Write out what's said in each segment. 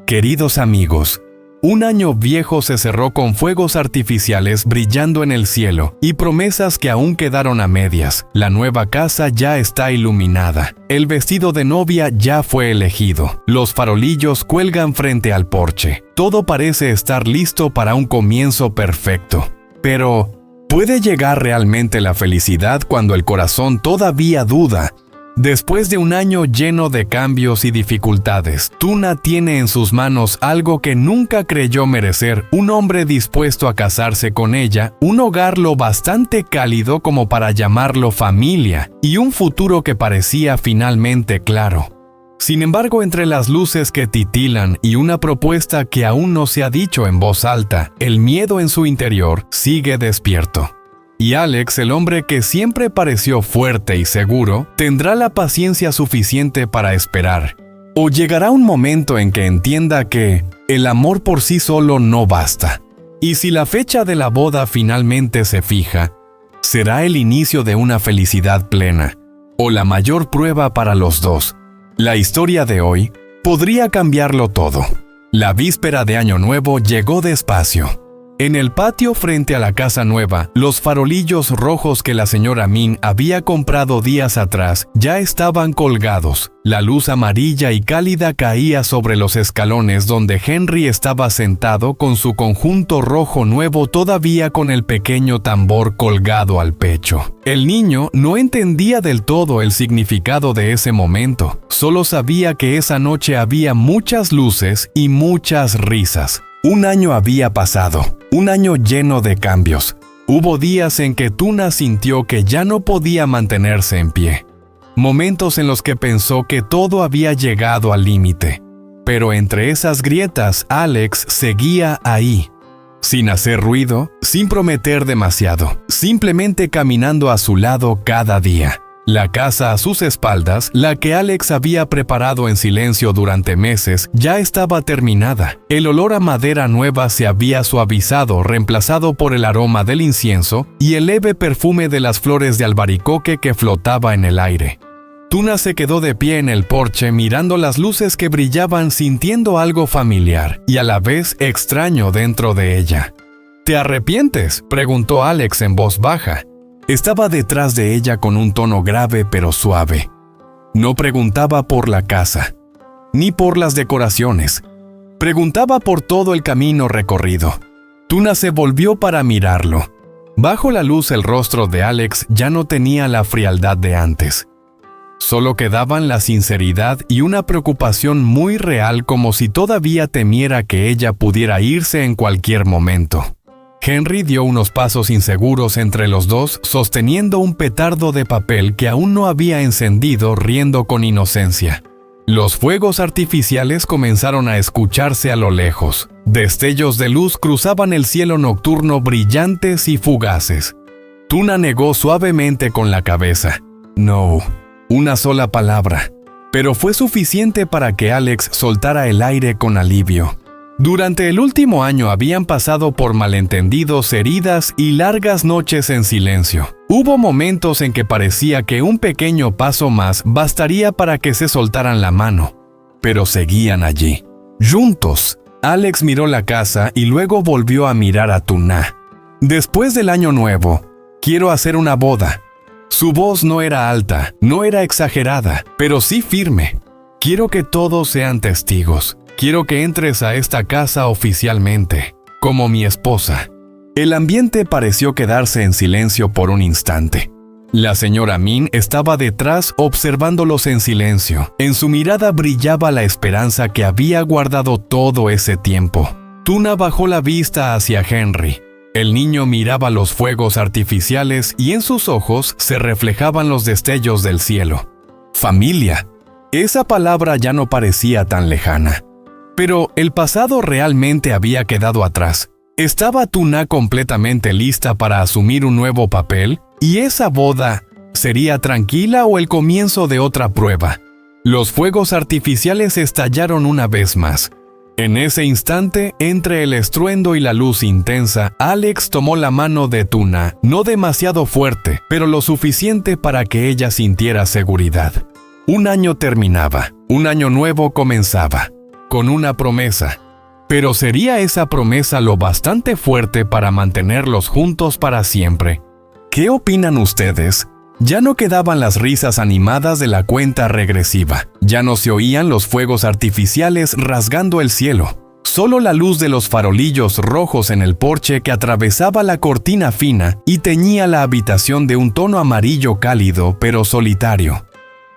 Queridos amigos, un año viejo se cerró con fuegos artificiales brillando en el cielo y promesas que aún quedaron a medias. La nueva casa ya está iluminada. El vestido de novia ya fue elegido. Los farolillos cuelgan frente al porche. Todo parece estar listo para un comienzo perfecto. Pero, ¿puede llegar realmente la felicidad cuando el corazón todavía duda? Después de un año lleno de cambios y dificultades, Tuna tiene en sus manos algo que nunca creyó merecer: un hombre dispuesto a casarse con ella, un hogar lo bastante cálido como para llamarlo familia, y un futuro que parecía finalmente claro. Sin embargo, entre las luces que titilan y una propuesta que aún no se ha dicho en voz alta, el miedo en su interior sigue despierto. Y Alex, el hombre que siempre pareció fuerte y seguro, tendrá la paciencia suficiente para esperar. ¿O llegará un momento en que entienda que el amor por sí solo no basta? Y si la fecha de la boda finalmente se fija, será el inicio de una felicidad plena, o la mayor prueba para los dos. La historia de hoy podría cambiarlo todo. La víspera de Año Nuevo llegó despacio. En el patio frente a la casa nueva, los farolillos rojos que la señora Min había comprado días atrás ya estaban colgados. La luz amarilla y cálida caía sobre los escalones donde Henry estaba sentado con su conjunto rojo nuevo, todavía con el pequeño tambor colgado al pecho. El niño no entendía del todo el significado de ese momento. Solo sabía que esa noche había muchas luces y muchas risas. Un año había pasado, un año lleno de cambios. Hubo días en que Tuna sintió que ya no podía mantenerse en pie. Momentos en los que pensó que todo había llegado al límite. Pero entre esas grietas, Alex seguía ahí, sin hacer ruido, sin prometer demasiado, simplemente caminando a su lado cada día. La casa a sus espaldas, la que Alex había preparado en silencio durante meses, ya estaba terminada. El olor a madera nueva se había suavizado, reemplazado por el aroma del incienso y el leve perfume de las flores de albaricoque que flotaba en el aire. Tuna se quedó de pie en el porche mirando las luces que brillaban, sintiendo algo familiar y a la vez extraño dentro de ella. ¿Te arrepientes?, preguntó Alex en voz baja. Estaba detrás de ella con un tono grave pero suave. No preguntaba por la casa, ni por las decoraciones. Preguntaba por todo el camino recorrido. Tuna se volvió para mirarlo. Bajo la luz el rostro de Alex ya no tenía la frialdad de antes. Solo quedaban la sinceridad y una preocupación muy real, como si todavía temiera que ella pudiera irse en cualquier momento. Henry dio unos pasos inseguros entre los dos, sosteniendo un petardo de papel que aún no había encendido, riendo con inocencia. Los fuegos artificiales comenzaron a escucharse a lo lejos. Destellos de luz cruzaban el cielo nocturno, brillantes y fugaces. Tuna negó suavemente con la cabeza. No, una sola palabra. Pero fue suficiente para que Alex soltara el aire con alivio. Durante el último año habían pasado por malentendidos, heridas y largas noches en silencio. Hubo momentos en que parecía que un pequeño paso más bastaría para que se soltaran la mano, pero seguían allí, juntos. Alex miró la casa y luego volvió a mirar a Tuna. Después del Año Nuevo, quiero hacer una boda. Su voz no era alta, no era exagerada, pero sí firme. Quiero que todos sean testigos. Quiero que entres a esta casa oficialmente, como mi esposa. El ambiente pareció quedarse en silencio por un instante. La señora Min estaba detrás observándolos en silencio. En su mirada brillaba la esperanza que había guardado todo ese tiempo. Tuna bajó la vista hacia Henry. El niño miraba los fuegos artificiales y en sus ojos se reflejaban los destellos del cielo. Familia. Esa palabra ya no parecía tan lejana. Pero el pasado realmente había quedado atrás. ¿Estaba Tuna completamente lista para asumir un nuevo papel? ¿Y esa boda sería tranquila o el comienzo de otra prueba? Los fuegos artificiales estallaron una vez más. En ese instante, entre el estruendo y la luz intensa, Alex tomó la mano de Tuna, no demasiado fuerte, pero lo suficiente para que ella sintiera seguridad. Un año terminaba, un año nuevo comenzaba. con una promesa. Pero ¿sería esa promesa lo bastante fuerte para mantenerlos juntos para siempre? ¿Qué opinan ustedes? Ya no quedaban las risas animadas de la cuenta regresiva. Ya no se oían los fuegos artificiales rasgando el cielo. Solo la luz de los farolillos rojos en el porche que atravesaba la cortina fina y teñía la habitación de un tono amarillo cálido pero solitario.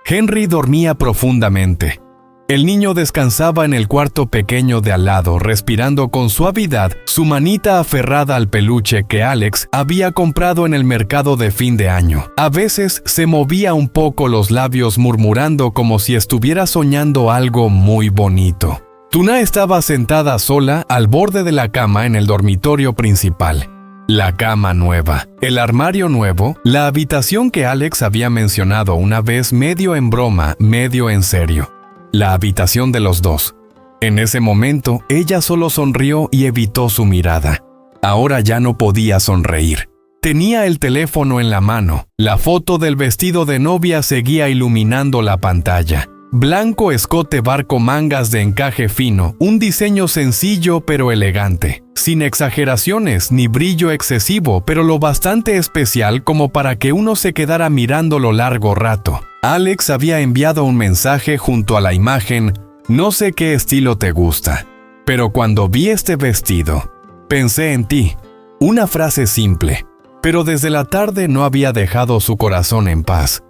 Henry dormía profundamente. El niño descansaba en el cuarto pequeño de al lado, respirando con suavidad, su manita aferrada al peluche que Alex había comprado en el mercado de fin de año. A veces se movía un poco los labios murmurando como si estuviera soñando algo muy bonito. Tuna estaba sentada sola al borde de la cama en el dormitorio principal. La cama nueva, el armario nuevo, la habitación que Alex había mencionado una vez medio en broma, medio en serio. La habitación de los dos. En ese momento, ella solo sonrió y evitó su mirada. Ahora ya no podía sonreír. Tenía el teléfono en la mano. La foto del vestido de novia seguía iluminando la pantalla. Blanco escote barco mangas de encaje fino, un diseño sencillo pero elegante. Sin exageraciones ni brillo excesivo, pero lo bastante especial como para que uno se quedara mirándolo largo rato. Alex había enviado un mensaje junto a la imagen: no sé qué estilo te gusta, pero cuando vi este vestido, pensé en ti. Una frase simple, pero desde la tarde no había dejado su corazón en paz.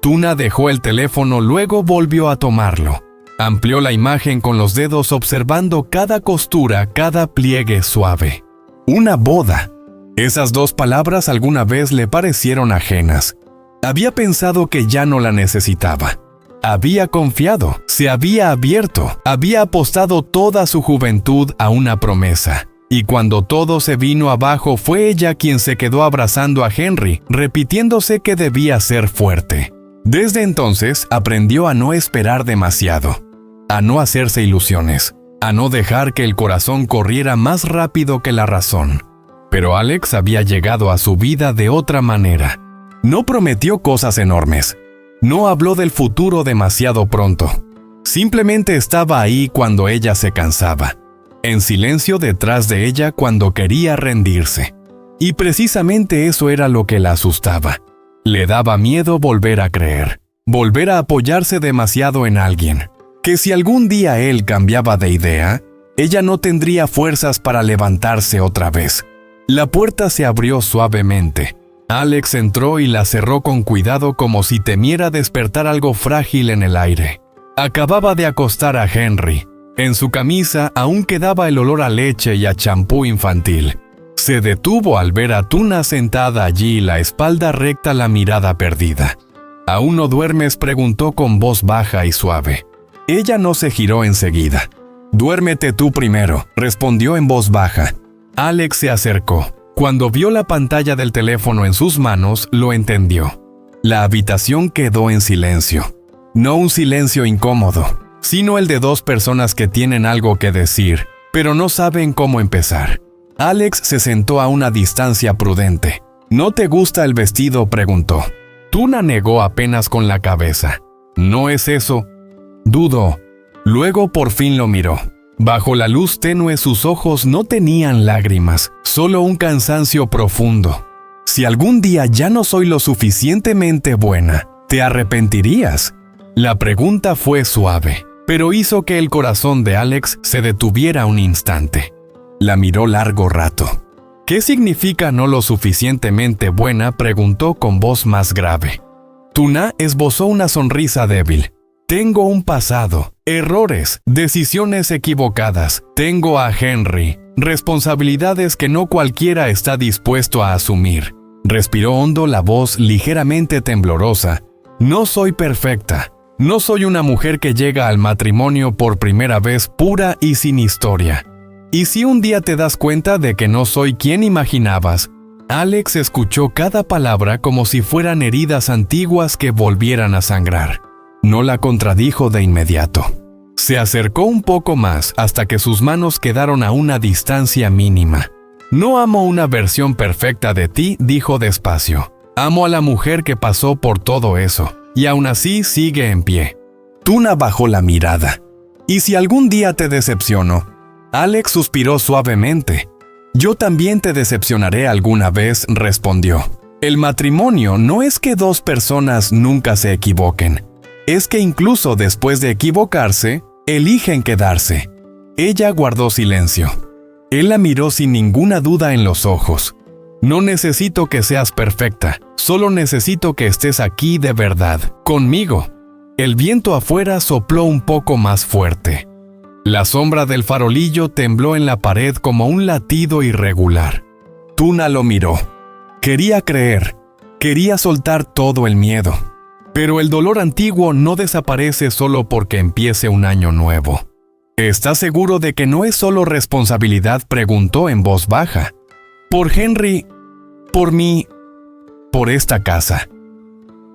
Tuna dejó el teléfono, luego volvió a tomarlo. Amplió la imagen con los dedos observando cada costura, cada pliegue suave. Una boda. Esas dos palabras alguna vez le parecieron ajenas. Había pensado que ya no la necesitaba. Había confiado, se había abierto, había apostado toda su juventud a una promesa. Y cuando todo se vino abajo fue ella quien se quedó abrazando a Henry, repitiéndose que debía ser fuerte. Desde entonces aprendió a no esperar demasiado, a no hacerse ilusiones, a no dejar que el corazón corriera más rápido que la razón. Pero Alex había llegado a su vida de otra manera. No prometió cosas enormes. No habló del futuro demasiado pronto. Simplemente estaba ahí cuando ella se cansaba, en silencio detrás de ella cuando quería rendirse. Y precisamente eso era lo que la asustaba. Le daba miedo volver a creer, volver a apoyarse demasiado en alguien. Que si algún día él cambiaba de idea, ella no tendría fuerzas para levantarse otra vez. La puerta se abrió suavemente. Alex entró y la cerró con cuidado como si temiera despertar algo frágil en el aire. Acababa de acostar a Henry. En su camisa aún quedaba el olor a leche y a champú infantil. Se detuvo al ver a Tuna sentada allí, la espalda recta, la mirada perdida. ¿Aún no duermes?, preguntó con voz baja y suave. Ella no se giró enseguida. «Duérmete tú primero», respondió en voz baja. Alex se acercó. Cuando vio la pantalla del teléfono en sus manos, lo entendió. La habitación quedó en silencio. No un silencio incómodo, sino el de dos personas que tienen algo que decir, pero no saben cómo empezar. Alex se sentó a una distancia prudente. «¿No te gusta el vestido?», preguntó. Tuna negó apenas con la cabeza. «¿No es eso?». Dudó. Luego por fin lo miró. Bajo la luz tenue sus ojos no tenían lágrimas, solo un cansancio profundo. «Si algún día ya no soy lo suficientemente buena, ¿te arrepentirías?». La pregunta fue suave, pero hizo que el corazón de Alex se detuviera un instante. La miró largo rato. «¿Qué significa no lo suficientemente buena?», preguntó con voz más grave. Tuna esbozó una sonrisa débil. «Tengo un pasado, errores, decisiones equivocadas. Tengo a Henry, responsabilidades que no cualquiera está dispuesto a asumir». Respiró hondo, la voz ligeramente temblorosa. «No soy perfecta. No soy una mujer que llega al matrimonio por primera vez pura y sin historia. Y si un día te das cuenta de que no soy quien imaginabas». Alex escuchó cada palabra como si fueran heridas antiguas que volvieran a sangrar. No la contradijo de inmediato. Se acercó un poco más hasta que sus manos quedaron a una distancia mínima. «No amo una versión perfecta de ti», dijo despacio. «Amo a la mujer que pasó por todo eso, y aún así sigue en pie». Tuna bajó la mirada. Y si algún día te decepciono, Alex suspiró suavemente. Yo también te decepcionaré alguna vez, respondió. El matrimonio no es que dos personas nunca se equivoquen. Es que incluso después de equivocarse, eligen quedarse. Ella guardó silencio. Él la miró sin ninguna duda en los ojos. No necesito que seas perfecta, solo necesito que estés aquí de verdad, conmigo. El viento afuera sopló un poco más fuerte. La sombra del farolillo tembló en la pared como un latido irregular. Tuna lo miró. Quería creer, quería soltar todo el miedo. Pero el dolor antiguo no desaparece solo porque empiece un año nuevo. ¿Estás seguro de que no es solo responsabilidad?, preguntó en voz baja. Por Henry, por mí, por esta casa.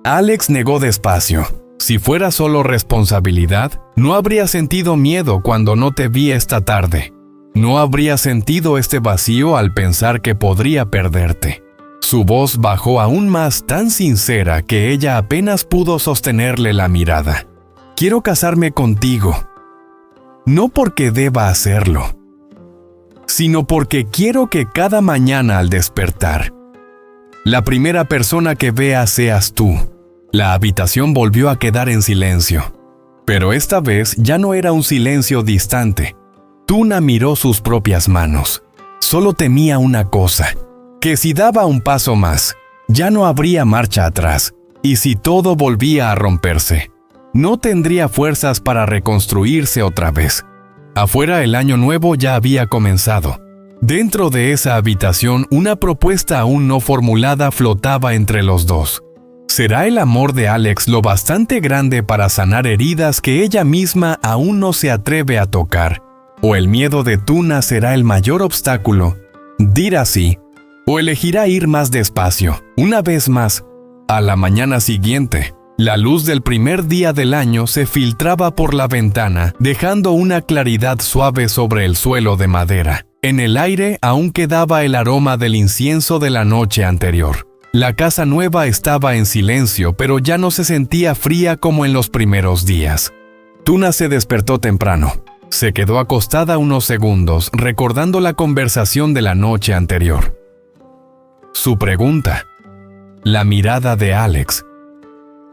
Alex negó despacio. Si fuera solo responsabilidad, no habría sentido miedo cuando no te vi esta tarde. No habría sentido este vacío al pensar que podría perderte. Su voz bajó aún más, tan sincera que ella apenas pudo sostenerle la mirada. Quiero casarme contigo. No porque deba hacerlo, sino porque quiero que cada mañana al despertar, la primera persona que vea seas tú. La habitación volvió a quedar en silencio, pero esta vez ya no era un silencio distante. Tuna miró sus propias manos. Solo temía una cosa, que si daba un paso más, ya no habría marcha atrás, y si todo volvía a romperse, no tendría fuerzas para reconstruirse otra vez. Afuera el año nuevo ya había comenzado. Dentro de esa habitación una propuesta aún no formulada flotaba entre los dos. ¿Será el amor de Alex lo bastante grande para sanar heridas que ella misma aún no se atreve a tocar? ¿O el miedo de Tuna será el mayor obstáculo? Dirá sí. ¿O elegirá ir más despacio, una vez más? A la mañana siguiente, la luz del primer día del año se filtraba por la ventana, dejando una claridad suave sobre el suelo de madera. En el aire aún quedaba el aroma del incienso de la noche anterior. La casa nueva estaba en silencio, pero ya no se sentía fría como en los primeros días. Tuna se despertó temprano. Se quedó acostada unos segundos, recordando la conversación de la noche anterior. Su pregunta, la mirada de Alex,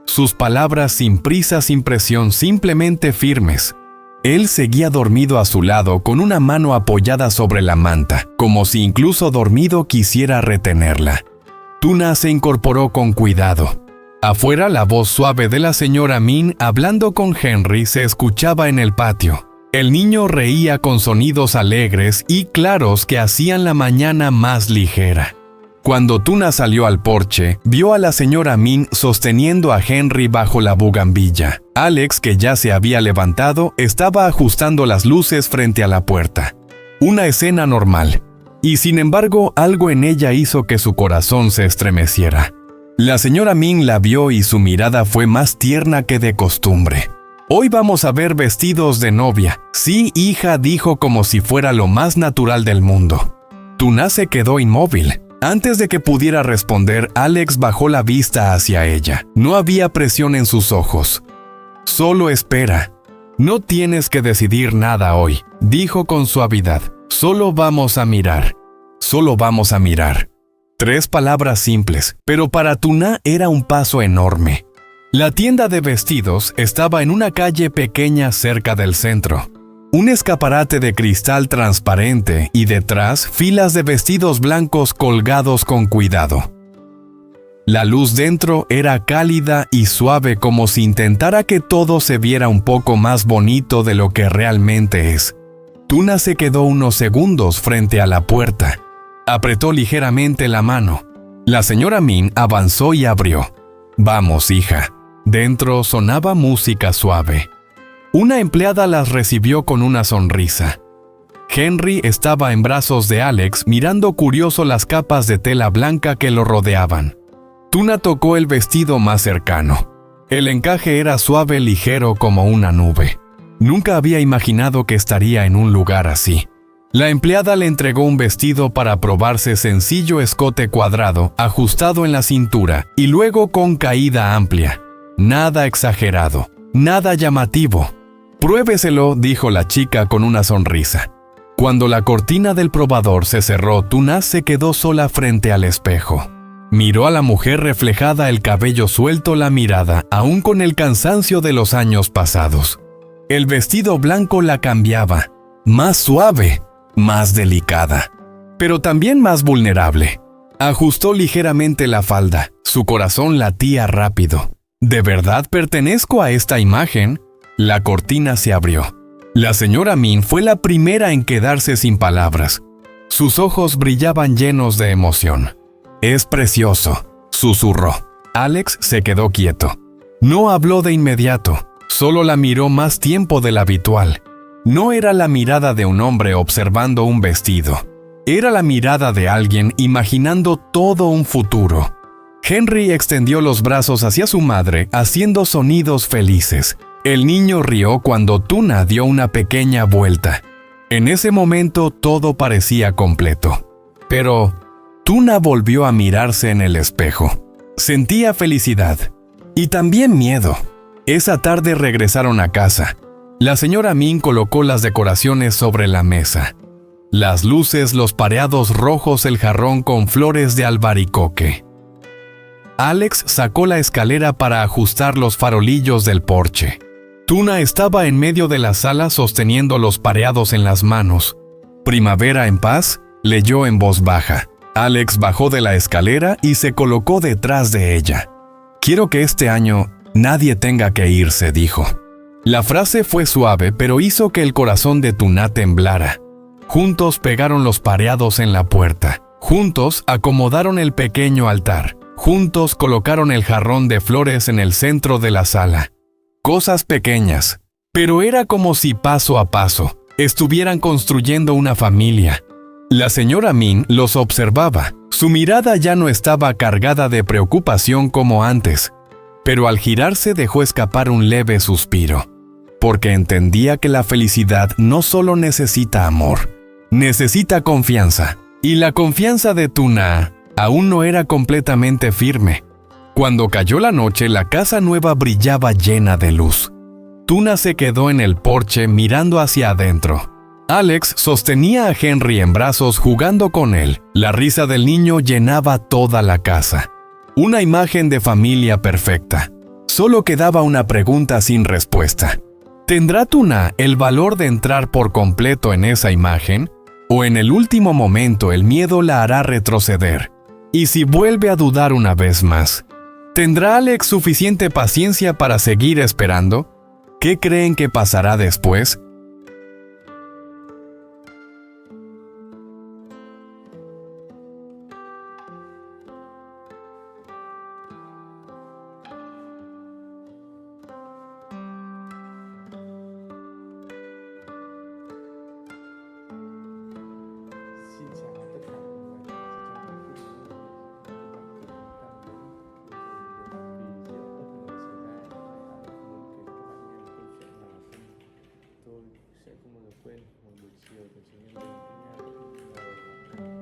sus palabras sin prisa, sin presión, simplemente firmes. Él seguía dormido a su lado con una mano apoyada sobre la manta, como si incluso dormido quisiera retenerla. Tuna se incorporó con cuidado. Afuera la voz suave de la señora Min hablando con Henry se escuchaba en el patio. El niño reía con sonidos alegres y claros que hacían la mañana más ligera. Cuando Tuna salió al porche, vio a la señora Min sosteniendo a Henry bajo la bugambilla. Alex, que ya se había levantado, estaba ajustando las luces frente a la puerta. Una escena normal. Y sin embargo, algo en ella hizo que su corazón se estremeciera. La señora Min la vio y su mirada fue más tierna que de costumbre. «Hoy vamos a ver vestidos de novia». «Sí, hija», dijo como si fuera lo más natural del mundo. Tuna se quedó inmóvil. Antes de que pudiera responder, Alex bajó la vista hacia ella. No había presión en sus ojos. «Solo espera. No tienes que decidir nada hoy», dijo con suavidad. «Solo vamos a mirar. Solo vamos a mirar». 3 palabras simples, pero para Tuna era un paso enorme. La tienda de vestidos estaba en una calle pequeña cerca del centro. Un escaparate de cristal transparente y detrás filas de vestidos blancos colgados con cuidado. La luz dentro era cálida y suave, como si intentara que todo se viera un poco más bonito de lo que realmente es. Tuna se quedó unos segundos frente a la puerta. Apretó ligeramente la mano. La señora Min avanzó y abrió. «Vamos, hija». Dentro sonaba música suave. Una empleada las recibió con una sonrisa. Henry estaba en brazos de Alex, mirando curioso las capas de tela blanca que lo rodeaban. Tuna tocó el vestido más cercano. El encaje era suave, ligero como una nube. Nunca había imaginado que estaría en un lugar así. La empleada le entregó un vestido para probarse, sencillo escote cuadrado, ajustado en la cintura, y luego con caída amplia. Nada exagerado, nada llamativo. Pruébeselo, dijo la chica con una sonrisa. Cuando la cortina del probador se cerró, Tuna se quedó sola frente al espejo. Miró a la mujer reflejada, el cabello suelto, la mirada, aún con el cansancio de los años pasados. El vestido blanco la cambiaba, más suave, más delicada, pero también más vulnerable. Ajustó ligeramente la falda, su corazón latía rápido. ¿De verdad pertenezco a esta imagen? La cortina se abrió. La señora Min fue la primera en quedarse sin palabras. Sus ojos brillaban llenos de emoción. «Es precioso», susurró. Alex se quedó quieto. No habló de inmediato, solo la miró más tiempo del habitual. No era la mirada de un hombre observando un vestido. Era la mirada de alguien imaginando todo un futuro. Henry extendió los brazos hacia su madre, haciendo sonidos felices. El niño rió cuando Tuna dio una pequeña vuelta. En ese momento todo parecía completo. Pero Tuna volvió a mirarse en el espejo. Sentía felicidad y también miedo. Esa tarde regresaron a casa. La señora Min colocó las decoraciones sobre la mesa. Las luces, los pareados rojos, el jarrón con flores de albaricoque. Alex sacó la escalera para ajustar los farolillos del porche. Tuna estaba en medio de la sala sosteniendo los pareados en las manos. «Primavera en paz», leyó en voz baja. Alex bajó de la escalera y se colocó detrás de ella. «Quiero que este año nadie tenga que irse», dijo. La frase fue suave, pero hizo que el corazón de Tuna temblara. Juntos pegaron los pareados en la puerta. Juntos acomodaron el pequeño altar. Juntos colocaron el jarrón de flores en el centro de la sala. Cosas pequeñas, pero era como si paso a paso estuvieran construyendo una familia. La señora Min los observaba. Su mirada ya no estaba cargada de preocupación como antes, pero al girarse dejó escapar un leve suspiro, porque entendía que la felicidad no solo necesita amor, necesita confianza. Y la confianza de Tuna aún no era completamente firme. Cuando cayó la noche, la casa nueva brillaba llena de luz. Tuna se quedó en el porche mirando hacia adentro. Alex sostenía a Henry en brazos jugando con él. La risa del niño llenaba toda la casa. Una imagen de familia perfecta. Solo quedaba una pregunta sin respuesta. ¿Tendrá Tuna el valor de entrar por completo en esa imagen? ¿O en el último momento el miedo la hará retroceder? ¿Y si vuelve a dudar una vez más? ¿Tendrá Alex suficiente paciencia para seguir esperando? ¿Qué creen que pasará después? Xin chào tất cả mọi người. Tôi sẽ không bao giờ quên một buổi chiều của chính nhân viên với nhau.